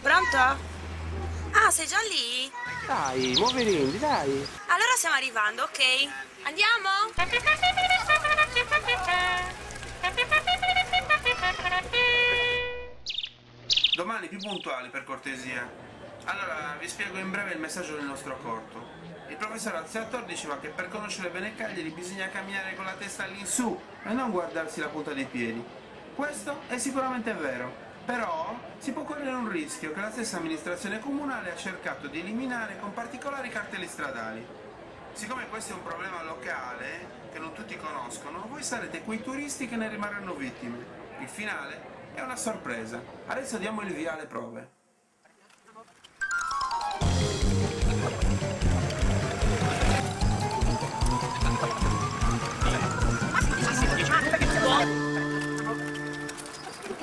Pronto? Ah, sei già lì? Dai, muovi i rimbi, dai. Allora stiamo arrivando, ok? Andiamo? Domani più puntuali, per cortesia. Allora, vi spiego in breve il messaggio del nostro corto. Il professor Alziator diceva che per conoscere bene Cagliari bisogna camminare con la testa all'insù e non guardarsi la punta dei piedi. Questo è sicuramente vero, però si può correre un rischio che la stessa amministrazione comunale ha cercato di eliminare con particolari cartelli stradali. Siccome questo è un problema locale, che non tutti conoscono, voi sarete quei turisti che ne rimarranno vittime. Il finale è una sorpresa. Adesso diamo il via alle prove.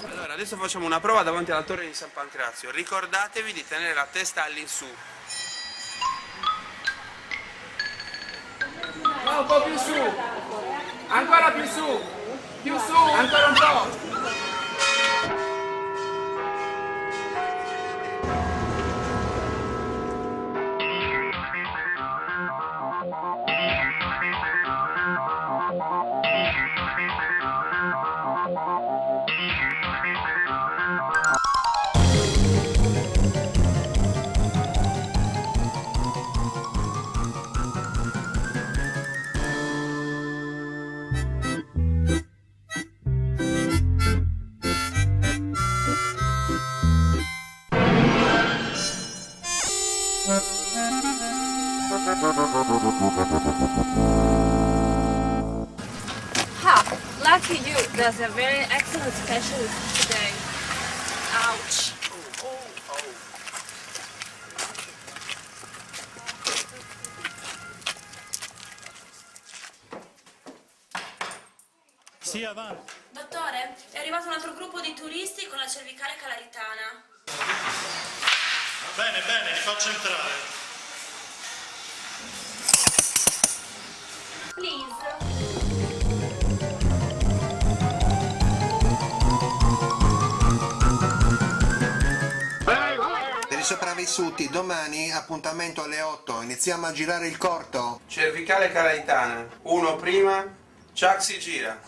Allora, adesso facciamo una prova davanti alla torre di San Pancrazio. Ricordatevi di tenere la testa all'insù. No, un po' più su. Ancora più su. Più su, ancora un po'. Ha! Lucky you, there's a very excellent specialist today. Ouch. Sì, avanti. Dottore, è arrivato un altro gruppo di turisti con la cervicale calaritana. Bene, bene, li faccio entrare. Please. Per i sopravvissuti, domani appuntamento alle 8, iniziamo a girare il corto. Cervicale calaitana. Uno prima, Chuck si gira.